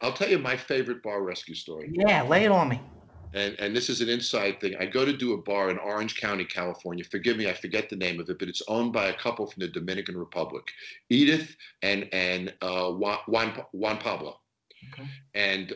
I'll tell you my favorite bar rescue story. Yeah, lay it on me. And this is an inside thing. I go to do a bar in Orange County, California. Forgive me, I forget the name of it, but it's owned by a couple from the Dominican Republic, Edith and Juan Pablo. Okay. And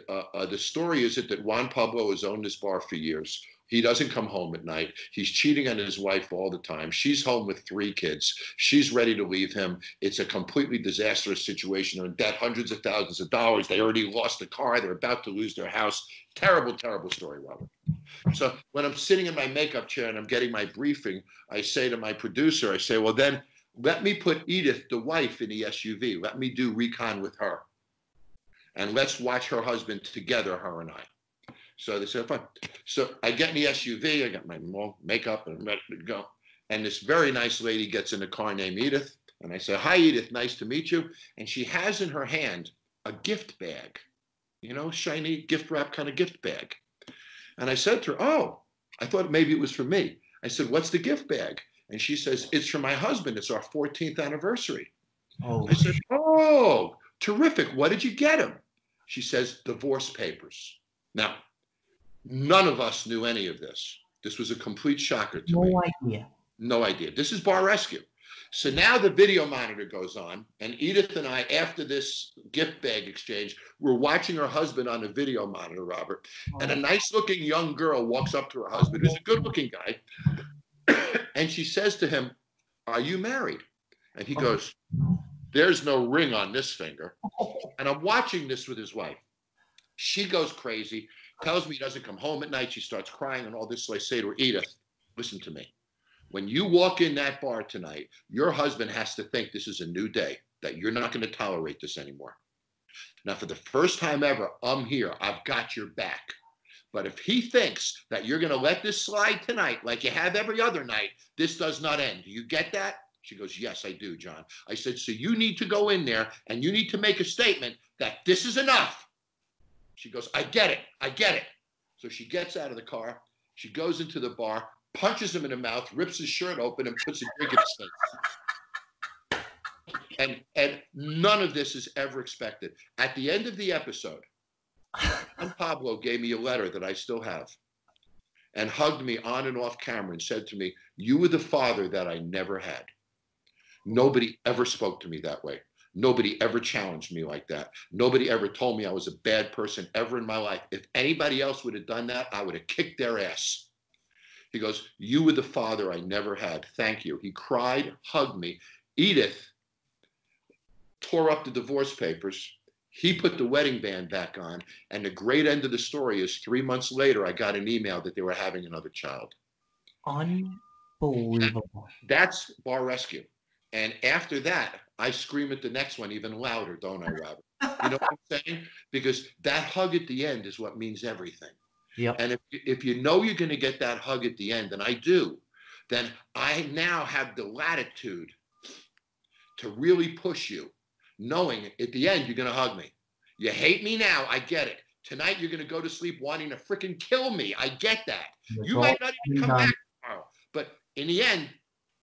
the story is that Juan Pablo has owned this bar for years. He doesn't come home at night. He's cheating on his wife all the time. She's home with 3 kids. She's ready to leave him. It's a completely disastrous situation. They're in debt, hundreds of thousands of dollars. They already lost the car. They're about to lose their house. Terrible, terrible story, Robert. So when I'm sitting in my makeup chair and I'm getting my briefing, I say to my producer, I say, well, then let me put Edith, the wife, in the SUV. Let me do recon with her. And let's watch her husband together, her and I. So they said, fine. So I get in the SUV, I got my makeup and I'm ready to go. And this very nice lady gets in the car named Edith. And I say, hi, Edith, nice to meet you. And she has in her hand a gift bag, you know, shiny gift wrap kind of gift bag. And I said to her, oh, I thought maybe it was for me. I said, what's the gift bag? And she says, it's for my husband. It's our 14th anniversary. Oh. I said, oh, terrific. What did you get him? She says, divorce papers. Now, none of us knew any of this. This was a complete shocker to me. No idea. No idea. This is bar rescue. So now the video monitor goes on, and Edith and I, after this gift bag exchange, we're watching her husband on the video monitor, Robert. And a nice-looking young girl walks up to her husband, who's a good-looking guy, and she says to him, are you married? And he goes, there's no ring on this finger. And I'm watching this with his wife. She goes crazy, tells me he doesn't come home at night. She starts crying and all this. So I say to her, Edith, listen to me. When you walk in that bar tonight, your husband has to think this is a new day, that you're not going to tolerate this anymore. Now, for the first time ever, I'm here. I've got your back. But if he thinks that you're going to let this slide tonight like you have every other night, this does not end. Do you get that? She goes, yes, I do, John. I said, so you need to go in there and you need to make a statement that this is enough. She goes, I get it. I get it. So she gets out of the car. She goes into the bar, punches him in the mouth, rips his shirt open, and puts a drink in his face. And none of this is ever expected. At the end of the episode, Juan Pablo gave me a letter that I still have and hugged me on and off camera and said to me, you were the father that I never had. Nobody ever spoke to me that way. Nobody ever challenged me like that. Nobody ever told me I was a bad person ever in my life. If anybody else would have done that, I would have kicked their ass. He goes, you were the father I never had. Thank you. He cried, hugged me. Edith tore up the divorce papers. He put the wedding band back on. And the great end of the story is 3 months later, I got an email that they were having another child. Unbelievable. That's bar rescue. And after that, I scream at the next one even louder, don't I, Robert? You know what I'm saying? Because that hug at the end is what means everything. Yep. And if you know you're going to get that hug at the end, and I do, then I now have the latitude to really push you, knowing at the end you're going to hug me. You hate me now, I get it. Tonight you're going to go to sleep wanting to freaking kill me. I get that. You might not even come back tomorrow. But in the end,